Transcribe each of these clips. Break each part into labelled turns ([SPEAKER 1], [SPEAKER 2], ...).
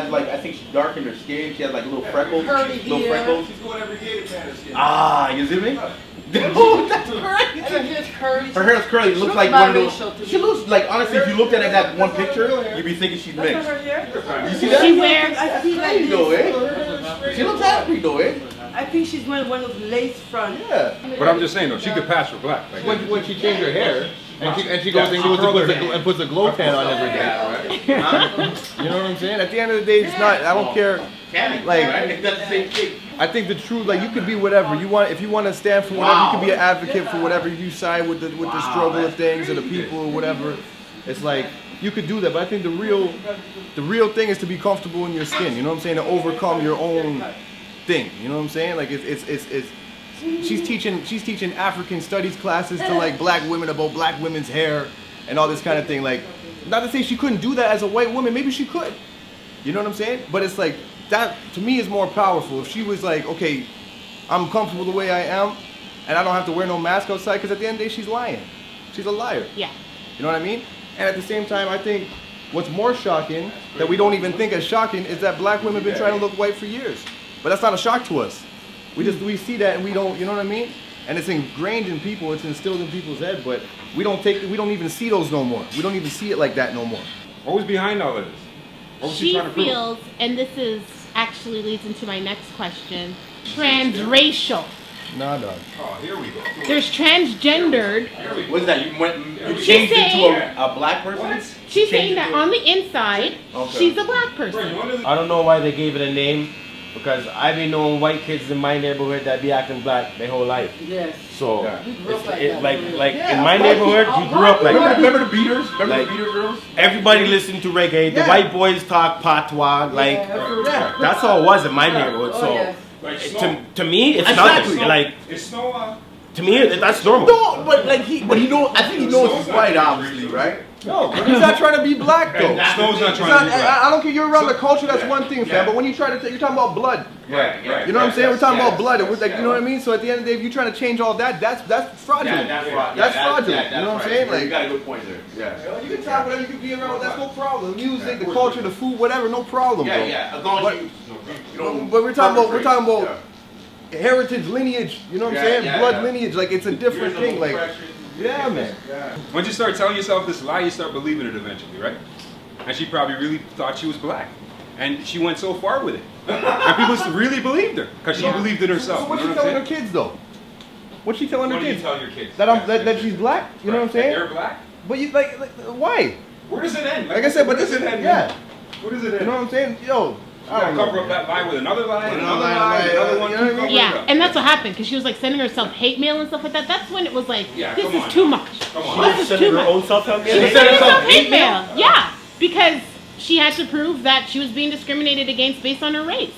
[SPEAKER 1] has like, I think she's darkened her skin. She has like little freckles. Little freckles.
[SPEAKER 2] She's going every day to PANTAH skin.
[SPEAKER 1] Ah, you see me? Oh, that's crazy. Her hair is curly. It looks like one of those. She looks like, honestly, if you looked at it, that one picture, you'd be thinking she's mixed. You see that?
[SPEAKER 3] She wears.
[SPEAKER 1] That's crazy though, eh? She looks happy though, eh?
[SPEAKER 4] I think she's wearing one of those lace front.
[SPEAKER 1] Yeah.
[SPEAKER 2] But I'm just saying though, she could pass for black. Like,
[SPEAKER 1] When she changed her hair, and she goes and puts a glow tan on every day. You know what I'm saying? At the end of the day, it's not. I don't care. Like, I think the truth, like, you could be whatever you want. If you want to stand for whatever, you can be an advocate for whatever. You side with the struggle of things and the people or whatever. It's like you could do that, but I think the real thing is to be comfortable in your skin. You know what I'm saying? To overcome your own thing. You know what I'm saying? Like she's teaching African studies classes to like black women about black women's hair and all this kind of thing. Like, not to say she couldn't do that as a white woman. Maybe she could. You know what I'm saying? But it's like that to me is more powerful. If she was like, okay, I'm comfortable the way I am, and I don't have to wear no mask outside, because at the end of the day, she's lying. She's a liar.
[SPEAKER 3] Yeah.
[SPEAKER 1] You know what I mean? And at the same time, I think what's more shocking, that we don't even think as shocking, is that black women have been trying to look white for years. But that's not a shock to us. We see that and we don't, you know what I mean? And it's ingrained in people, it's instilled in people's head, but we don't even see those no more. We don't even see it like that no more.
[SPEAKER 2] what was behind all of this? What was
[SPEAKER 3] She
[SPEAKER 2] trying to prove?
[SPEAKER 3] feels, and this is actually leads into my next question, transracial.
[SPEAKER 1] Nah, dog.
[SPEAKER 2] Oh, here we go.
[SPEAKER 3] There's transgendered.
[SPEAKER 1] What's that? You changed it to a black person?
[SPEAKER 3] She's saying that on the inside, she's a black person.
[SPEAKER 5] I don't know why they gave it a name, because I've been knowing white kids in my neighborhood that be acting black their whole life.
[SPEAKER 4] Yes.
[SPEAKER 5] So,
[SPEAKER 4] like
[SPEAKER 5] like in my neighborhood, you grew up like that.
[SPEAKER 1] Remember the beaters? Remember
[SPEAKER 5] Like,
[SPEAKER 1] the beater girls?
[SPEAKER 5] Everybody listened to reggae. The white boys talk patois. Like, that's how it was in my neighborhood. So, to me, it's
[SPEAKER 1] Exactly.
[SPEAKER 5] not like.
[SPEAKER 2] It's no.
[SPEAKER 5] To me, that's normal.
[SPEAKER 1] No, but like he knows. I think he knows he's white, obviously, right? No, but he's not trying to be black though.
[SPEAKER 2] Snow's not trying to be black.
[SPEAKER 1] I don't care. You're around the culture. That's one thing, fam. But when you try to, you're talking about blood.
[SPEAKER 2] Right.
[SPEAKER 1] You know what I'm saying? We're talking about blood. We're like, you know what I mean? So at the end of the day, if you're trying to change all that, that's fraudulent. That's fraudulent. You know what I'm saying? Like,
[SPEAKER 6] you got a good point there. Yeah.
[SPEAKER 1] You can talk whatever, you can be around. That's no problem. The music, the culture, the food, whatever, no problem. Bro.
[SPEAKER 6] Yeah. As long as you don't.
[SPEAKER 1] But we're talking about heritage, lineage. You know what I'm saying? Blood lineage. Like, it's a different thing. Like. Yeah, man.
[SPEAKER 2] Once you start telling yourself this lie, you start believing it eventually, right? And she probably really thought she was black. And she went so far with it. And people really believed her, because she believed it herself.
[SPEAKER 1] So what's she telling her kids, though? What's she telling her
[SPEAKER 2] What do you
[SPEAKER 1] kids?
[SPEAKER 2] tell your kids?
[SPEAKER 1] That she's black? You know what I'm saying?
[SPEAKER 2] They're black?
[SPEAKER 1] But you, like why?
[SPEAKER 2] Where does it end?
[SPEAKER 1] Like I said, but
[SPEAKER 2] where does it end?
[SPEAKER 1] Yeah.
[SPEAKER 2] Where does it end?
[SPEAKER 1] You know what I'm saying? Yo.
[SPEAKER 2] You gotta cover up that lie with another lie, another lie, another one.
[SPEAKER 1] You know what I mean?
[SPEAKER 3] Yeah, and that's what happened, because she was like sending herself hate mail and stuff like that. That's when it was like,
[SPEAKER 2] Yeah,
[SPEAKER 3] this
[SPEAKER 2] come
[SPEAKER 3] is
[SPEAKER 2] on
[SPEAKER 3] too
[SPEAKER 2] now.
[SPEAKER 3] much.
[SPEAKER 2] Come on.
[SPEAKER 3] This is too much.
[SPEAKER 5] own self help.
[SPEAKER 3] She sent herself hate mail. Yeah, because she had to prove that she was being discriminated against based on her race.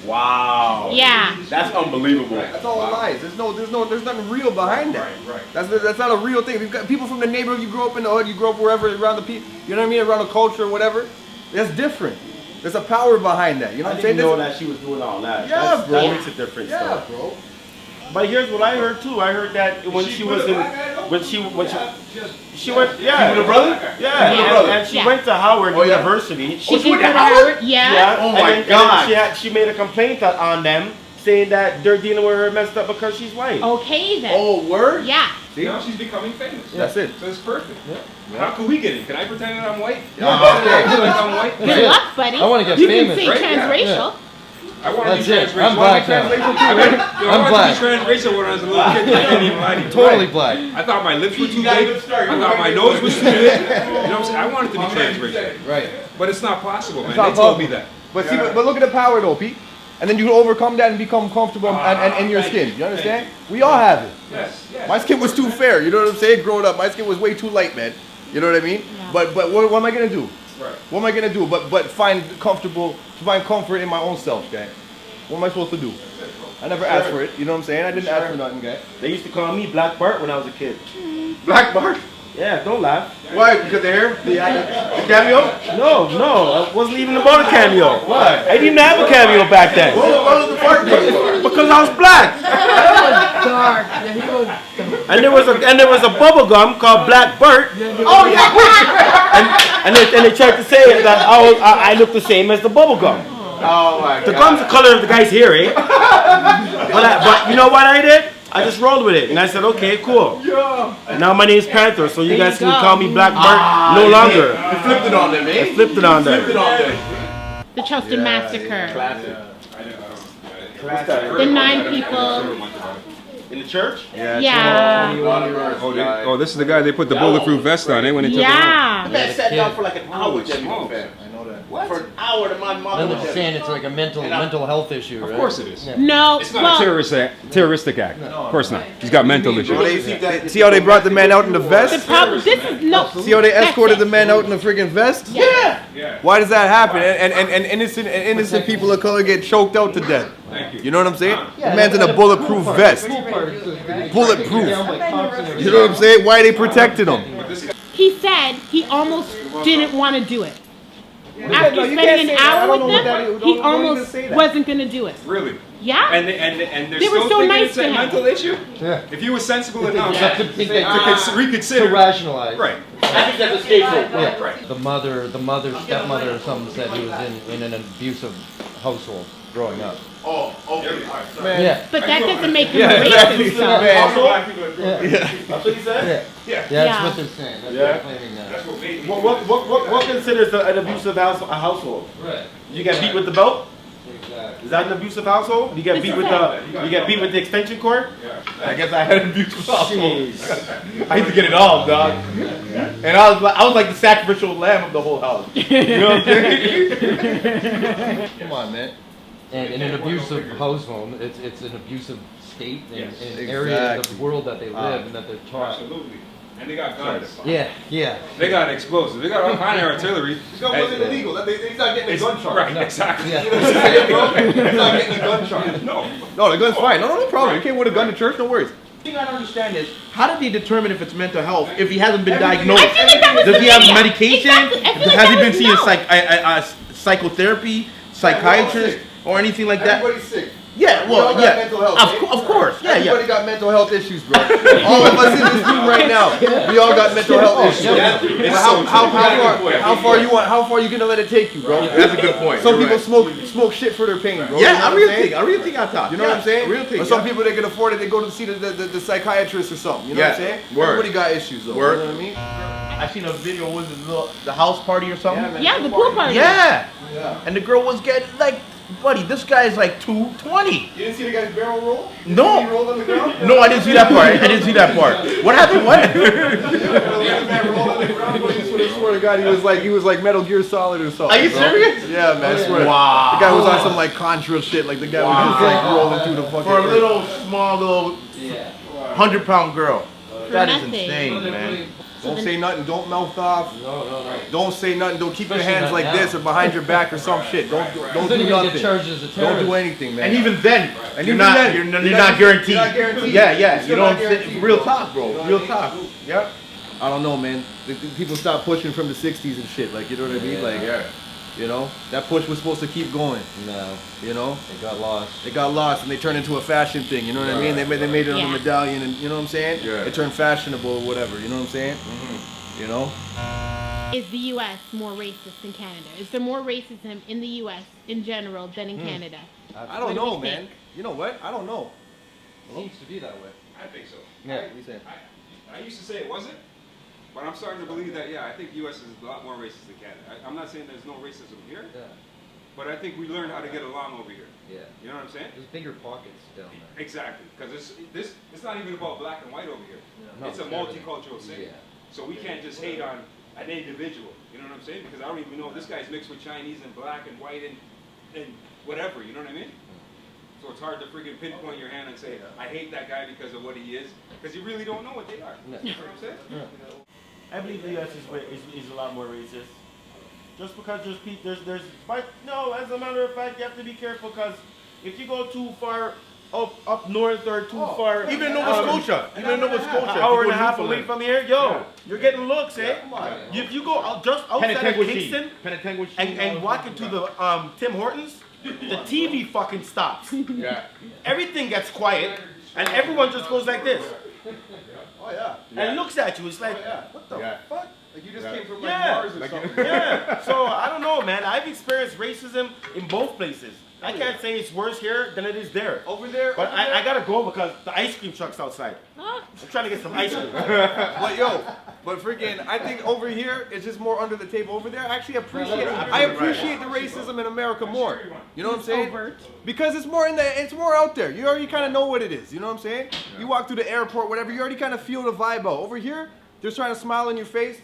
[SPEAKER 1] Wow.
[SPEAKER 3] Yeah.
[SPEAKER 1] That's unbelievable. That's all lies. There's nothing real behind that.
[SPEAKER 2] Right.
[SPEAKER 1] That's not a real thing. You've got people from the neighborhood, you grew up in the hood, you grew up wherever around the people, you know what I mean, around the culture or whatever. That's different. There's a power behind that. You know what I'm saying?
[SPEAKER 5] I didn't know that she was doing all that.
[SPEAKER 1] Yeah, bro.
[SPEAKER 5] That makes a difference.
[SPEAKER 1] Yeah,
[SPEAKER 5] though.
[SPEAKER 1] bro.
[SPEAKER 5] But here's what I heard too. I heard that when she was in, when she went, yeah,
[SPEAKER 1] Your brother?
[SPEAKER 5] yeah, and she went to Howard University.
[SPEAKER 3] She did go to Howard. Yeah.
[SPEAKER 1] Oh my God.
[SPEAKER 5] And then she made a complaint on them, saying that they're dealing with her messed up because she's white.
[SPEAKER 3] Okay then.
[SPEAKER 1] Oh, word?
[SPEAKER 3] Yeah.
[SPEAKER 1] See?
[SPEAKER 2] Now she's becoming famous.
[SPEAKER 1] That's it.
[SPEAKER 2] So it's perfect. How can we get in? Can I pretend that I'm white?
[SPEAKER 1] Yeah.
[SPEAKER 2] Pretend like I'm white?
[SPEAKER 3] Good luck, buddy.
[SPEAKER 7] I wanna get
[SPEAKER 3] you
[SPEAKER 7] famous,
[SPEAKER 3] can say
[SPEAKER 2] right?
[SPEAKER 3] transracial.
[SPEAKER 2] I want to be
[SPEAKER 7] That's it.
[SPEAKER 2] transracial.
[SPEAKER 7] I'm black now.
[SPEAKER 2] I
[SPEAKER 7] I'm
[SPEAKER 2] wanted
[SPEAKER 7] black.
[SPEAKER 2] to be transracial when I was a little kid. I didn't even lie to you.
[SPEAKER 7] Totally black.
[SPEAKER 2] I thought my lips were too big. I thought my nose was too big. You know what I'm saying? I wanted to be transracial.
[SPEAKER 7] Right.
[SPEAKER 2] But it's not possible, man.
[SPEAKER 1] It's not
[SPEAKER 2] They told me
[SPEAKER 1] possible.
[SPEAKER 2] that.
[SPEAKER 1] But see, but look at the power though, Pete. And then you can overcome that and become comfortable and in your skin. You understand? We all have it.
[SPEAKER 2] Yes.
[SPEAKER 1] My skin was too fair. You know what I'm saying? Growing up, my skin was way too light, man. You know what I mean?
[SPEAKER 3] Yeah.
[SPEAKER 1] But what am I gonna do?
[SPEAKER 2] Right.
[SPEAKER 1] What am I gonna do? But find comfort in my own self, guy. What am I supposed to do? I never asked for it. You know what I'm saying? I didn't ask for nothing, guy.
[SPEAKER 5] They used to call me Black Bart when I was a kid.
[SPEAKER 1] Black Bart?
[SPEAKER 5] Yeah, don't laugh.
[SPEAKER 1] Why? Because the hair? The cameo?
[SPEAKER 5] No, it wasn't even about a cameo.
[SPEAKER 1] Why?
[SPEAKER 5] I didn't have a cameo back then.
[SPEAKER 1] What was the Bart thing?
[SPEAKER 5] Because I was black.
[SPEAKER 4] Dark. Yeah, he goes dark.
[SPEAKER 5] And there was a bubble gum called Black Bart.
[SPEAKER 1] Oh yeah!
[SPEAKER 5] And and they tried to say that I look the same as the bubble gum.
[SPEAKER 1] Oh my
[SPEAKER 5] The gum's the color of the guy's hair, eh? But you know what I did? I just rolled with it, and I said, okay, cool. Now my name's Panther, so you guys can call me Black Bart no longer.
[SPEAKER 1] You flipped it on them, eh?
[SPEAKER 5] I flipped it on them.
[SPEAKER 3] The Charleston Massacre.
[SPEAKER 1] Classic.
[SPEAKER 3] The 9 people.
[SPEAKER 5] In the church?
[SPEAKER 3] Yeah.
[SPEAKER 2] Oh, this is the guy they put the bulletproof vest on, eh? When they took him out.
[SPEAKER 3] Yeah.
[SPEAKER 5] Man sat down for like an hour with them.
[SPEAKER 1] I know that.
[SPEAKER 5] For an hour to my mother.
[SPEAKER 7] Then they're saying it's like a mental health issue, right?
[SPEAKER 2] Of course it is.
[SPEAKER 3] No.
[SPEAKER 2] It's not a terroristic act. Of course not. He's got mental issues.
[SPEAKER 1] See how they brought the man out in the
[SPEAKER 3] The
[SPEAKER 1] vest?
[SPEAKER 3] problem. This is no.
[SPEAKER 1] See how they escorted the man out in the friggin' vest?
[SPEAKER 3] Yeah.
[SPEAKER 1] Why does that happen? And innocent people of color get choked out to death.
[SPEAKER 2] Thank you.
[SPEAKER 1] You know what I'm saying? The man's in a bulletproof vest. Bulletproof. You know what I'm saying? Why they protected him?
[SPEAKER 3] He said he almost didn't want to do it. After spending an hour with them, he almost wasn't going to do it.
[SPEAKER 2] Really?
[SPEAKER 3] Yeah.
[SPEAKER 2] And they're
[SPEAKER 3] They were
[SPEAKER 2] still
[SPEAKER 3] so
[SPEAKER 2] thinking
[SPEAKER 3] nice
[SPEAKER 2] it's
[SPEAKER 3] to
[SPEAKER 2] a
[SPEAKER 3] him.
[SPEAKER 2] mental issue?
[SPEAKER 7] Yeah.
[SPEAKER 2] If he was sensible enough
[SPEAKER 7] To think that
[SPEAKER 2] to reconsider.
[SPEAKER 7] to rationalize.
[SPEAKER 2] Right.
[SPEAKER 5] I think that's a scapegoat.
[SPEAKER 7] Yeah.
[SPEAKER 2] Right.
[SPEAKER 7] The stepmother or something said he was in an abusive household growing up.
[SPEAKER 5] Oh, okay.
[SPEAKER 7] Yeah.
[SPEAKER 3] But that doesn't make him racist. though.
[SPEAKER 5] Also,
[SPEAKER 7] Yeah.
[SPEAKER 5] that's what he said?
[SPEAKER 7] Yeah.
[SPEAKER 3] Yeah.
[SPEAKER 7] That's what they're saying. That's what they're claiming now.
[SPEAKER 2] That's what made me.
[SPEAKER 5] What considers an abusive household?
[SPEAKER 7] Right.
[SPEAKER 5] You get beat with the belt?
[SPEAKER 7] Exactly.
[SPEAKER 5] Is that an abusive household? You get beat with the extension cord? I guess I had an abusive household. I used to get it all, dog. And I was like the sacrificial lamb of the whole house. You know what I'm saying?
[SPEAKER 1] Come on, man.
[SPEAKER 7] And in an abusive household, it's an abusive state and
[SPEAKER 1] Yes,
[SPEAKER 7] area of
[SPEAKER 1] exactly.
[SPEAKER 7] the world that they live and that they're taught.
[SPEAKER 2] Absolutely. And they got guns.
[SPEAKER 7] Yeah.
[SPEAKER 2] They got explosives. They got all kind of artillery.
[SPEAKER 1] This guy wasn't illegal. He's not getting a gun charge.
[SPEAKER 2] Right, exactly.
[SPEAKER 7] Yeah.
[SPEAKER 1] You know what I'm saying, bro? He's not getting a gun charge.
[SPEAKER 2] No.
[SPEAKER 1] No, the gun's fine. No problem. You came with a gun to church, no worries.
[SPEAKER 5] The thing I don't understand is, how did they determine if it's mental health if he hasn't been diagnosed?
[SPEAKER 3] I feel like that was
[SPEAKER 5] Does
[SPEAKER 3] the
[SPEAKER 5] he have
[SPEAKER 3] video.
[SPEAKER 5] medication?
[SPEAKER 3] Exactly. I feel like
[SPEAKER 5] Has he
[SPEAKER 3] that
[SPEAKER 5] been
[SPEAKER 3] was
[SPEAKER 5] seeing
[SPEAKER 3] no.
[SPEAKER 5] psychotherapy, psychiatrist, or anything like that?
[SPEAKER 1] Everybody's sick.
[SPEAKER 5] Yeah,
[SPEAKER 1] We all
[SPEAKER 5] well,
[SPEAKER 1] got
[SPEAKER 5] yeah,
[SPEAKER 1] mental health,
[SPEAKER 5] of course, yeah,
[SPEAKER 1] Everybody
[SPEAKER 5] yeah.
[SPEAKER 1] got mental health issues, bro. All of us in this room right now, we all got mental health issues. But how far you gonna let it take you, bro?
[SPEAKER 5] That's a good point.
[SPEAKER 1] Some
[SPEAKER 5] You're
[SPEAKER 1] people
[SPEAKER 5] right.
[SPEAKER 1] smoke shit for their pain, bro.
[SPEAKER 5] Yeah,
[SPEAKER 1] You know
[SPEAKER 5] I
[SPEAKER 1] what
[SPEAKER 5] really
[SPEAKER 1] I'm saying?
[SPEAKER 5] think. I really think I talk.
[SPEAKER 1] You know what I'm saying?
[SPEAKER 5] Real thing.
[SPEAKER 1] Or some people they can afford it, they go to see the psychiatrist or something. You know what I'm saying?
[SPEAKER 5] Word.
[SPEAKER 1] Everybody got issues though.
[SPEAKER 5] Word.
[SPEAKER 1] You know what I mean?
[SPEAKER 5] I seen a video. Was it the house party or something?
[SPEAKER 3] Yeah, the pool party.
[SPEAKER 5] Yeah. And the girl was getting like, buddy, this guy is like 220.
[SPEAKER 1] You didn't see the guy's barrel roll?
[SPEAKER 5] No.
[SPEAKER 1] He rolled on the ground?
[SPEAKER 5] No, I didn't see that part. What happened? What?
[SPEAKER 1] I swear to God, he was like Metal Gear Solid or something.
[SPEAKER 5] Are you
[SPEAKER 1] bro.
[SPEAKER 5] serious?
[SPEAKER 1] Yeah, man, I swear.
[SPEAKER 5] Wow.
[SPEAKER 1] The guy was on some like Contra shit, like the guy was just like rolling through the fucking.
[SPEAKER 5] For a little small 100-pound girl. That is
[SPEAKER 3] nothing.
[SPEAKER 5] insane, man.
[SPEAKER 1] Don't say nothing, don't mouth off.
[SPEAKER 7] No.
[SPEAKER 1] Don't say nothing, don't keep your
[SPEAKER 7] Especially
[SPEAKER 1] hands
[SPEAKER 7] not
[SPEAKER 1] like
[SPEAKER 7] now.
[SPEAKER 1] this or behind your back or some shit. Don't
[SPEAKER 7] Then
[SPEAKER 1] do
[SPEAKER 7] you're gonna get
[SPEAKER 1] nothing.
[SPEAKER 7] charged as a
[SPEAKER 1] Don't
[SPEAKER 7] terrorist.
[SPEAKER 1] do anything, man.
[SPEAKER 5] And even then,
[SPEAKER 1] And
[SPEAKER 5] you're
[SPEAKER 1] even
[SPEAKER 5] not
[SPEAKER 1] then,
[SPEAKER 5] you're
[SPEAKER 1] you're
[SPEAKER 5] not
[SPEAKER 1] not-
[SPEAKER 5] guaranteed.
[SPEAKER 1] you're not guaranteed.
[SPEAKER 5] Yeah,
[SPEAKER 1] You're
[SPEAKER 5] you
[SPEAKER 1] still
[SPEAKER 5] know
[SPEAKER 1] not
[SPEAKER 5] what I'm saying?
[SPEAKER 1] guaranteed.
[SPEAKER 5] Real talk, bro. Real talk.
[SPEAKER 1] Yep. I don't know, man. The people stopped pushing from the 60s and shit. Like, you know what I mean? Like, you know, that push was supposed to keep going.
[SPEAKER 7] No,
[SPEAKER 1] You know,
[SPEAKER 7] they got lost.
[SPEAKER 1] they got lost and they turned into a fashion thing. You know what I mean? They made it on
[SPEAKER 3] Yeah.
[SPEAKER 1] a medallion, and you know what I'm saying?
[SPEAKER 5] Yeah.
[SPEAKER 1] It turned fashionable or whatever. You know what I'm saying? You know?
[SPEAKER 3] Is the U.S. more racist than Canada? Is there more racism in the U.S. in general than in Canada?
[SPEAKER 1] I don't know, man. You know what? I don't know.
[SPEAKER 7] It seems to be that way.
[SPEAKER 2] I think so.
[SPEAKER 7] Yeah.
[SPEAKER 1] What you saying?
[SPEAKER 2] I used to say it wasn't, but I'm starting to believe that, yeah, I think U.S. is a lot more racist than Canada. I'm not saying there's no racism here,
[SPEAKER 7] Yeah.
[SPEAKER 2] but I think we learned how to get along over here.
[SPEAKER 7] Yeah.
[SPEAKER 2] You know what I'm saying?
[SPEAKER 7] There's bigger pockets down there.
[SPEAKER 2] Exactly, because it's not even about black and white over here.
[SPEAKER 7] No,
[SPEAKER 2] It's a
[SPEAKER 7] it's everything.
[SPEAKER 2] multicultural city.
[SPEAKER 7] Yeah.
[SPEAKER 2] So we can't just hate on an individual. You know what I'm saying? Because I don't even know if this guy's mixed with Chinese and black and white and whatever. You know what I mean? So it's hard to freaking pinpoint your hand and say, I hate that guy because of what he is, because you really don't know what they are.
[SPEAKER 7] No.
[SPEAKER 2] You know what I'm saying?
[SPEAKER 5] I believe the U.S. is a lot more racist. Just because there's but no, as a matter of fact, you have to be careful because if you go too far up north or too far, even in Nova Scotia, an hour and a half away from here, you're getting looks, eh? If you go just outside of Kingston and walk into the Tim Hortons, the TV fucking stops.
[SPEAKER 1] Yeah.
[SPEAKER 5] Everything gets quiet, and everyone just goes like this.
[SPEAKER 1] Oh, yeah.
[SPEAKER 5] And looks at you. It's like,
[SPEAKER 1] yeah.
[SPEAKER 5] what the
[SPEAKER 1] Yeah.
[SPEAKER 5] fuck?
[SPEAKER 1] Like you just came from like
[SPEAKER 5] Yeah.
[SPEAKER 1] Mars or something.
[SPEAKER 5] Yeah. So I don't know, man. I've experienced racism in both places. I can't say it's worse here than it is there.
[SPEAKER 1] Over there.
[SPEAKER 5] But
[SPEAKER 1] over there.
[SPEAKER 5] I gotta go because the ice cream truck's outside. I'm trying to get some ice cream.
[SPEAKER 1] But yo, but freaking, I think over here it's just more under the table. Over there, I actually appreciate. I appreciate the racism in America more. You know what I'm saying?
[SPEAKER 3] Overt.
[SPEAKER 1] Because it's more in the, it's more out there. You already kind of know what it is. You know what I'm saying? You walk through the airport, whatever. You already kind of feel the vibe out. Over here, they're trying to smile in your face,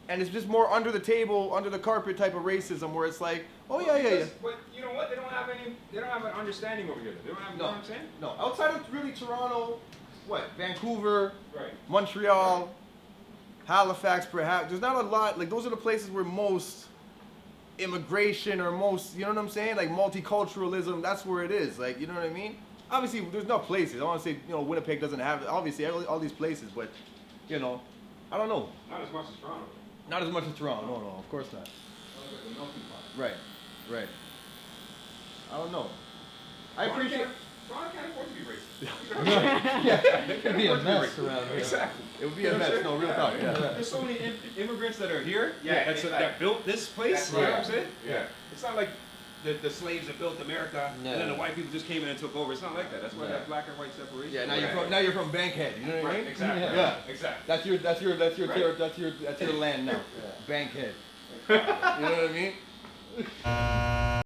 [SPEAKER 1] and it's just more under the table, under the carpet type of racism, where it's like, oh yeah, yeah, yeah.
[SPEAKER 2] But you know what? They don't have an understanding over here. They don't have, you know what I'm saying?
[SPEAKER 1] No, outside of really Toronto, what? Vancouver,
[SPEAKER 2] Right.
[SPEAKER 1] Montreal, Halifax, perhaps. There's not a lot. Like those are the places where most immigration or most, you know what I'm saying? Like multiculturalism. That's where it is. Like, you know what I mean? Obviously, there's no places. I want to say, you know, Winnipeg doesn't have obviously all these places, but you know, I don't know.
[SPEAKER 2] Not as much as Toronto.
[SPEAKER 1] Not as much as Toronto. No, no, of course not. Right, right. I don't know. I appreciate.
[SPEAKER 2] Toronto can't afford to be racist.
[SPEAKER 1] Yeah,
[SPEAKER 7] It could be a mess around here.
[SPEAKER 2] Exactly.
[SPEAKER 1] it would be a mess. No, real talk. Yeah.
[SPEAKER 2] There's so many immigrants that are here
[SPEAKER 6] Yeah,
[SPEAKER 2] that built this place.
[SPEAKER 6] That's
[SPEAKER 2] You know what
[SPEAKER 6] right.
[SPEAKER 2] I'm saying?
[SPEAKER 6] Yeah.
[SPEAKER 2] It's not like the slaves that built America
[SPEAKER 7] No.
[SPEAKER 2] and then the white people just came in and took over. It's not like that. That's why that black and white separation.
[SPEAKER 1] Yeah. Now you're from Bankhead. You know what I
[SPEAKER 2] Right,
[SPEAKER 1] mean?
[SPEAKER 2] exactly.
[SPEAKER 1] Yeah.
[SPEAKER 2] Exactly.
[SPEAKER 1] That's your
[SPEAKER 2] Right.
[SPEAKER 1] that's your land now. Bankhead. You know what I mean?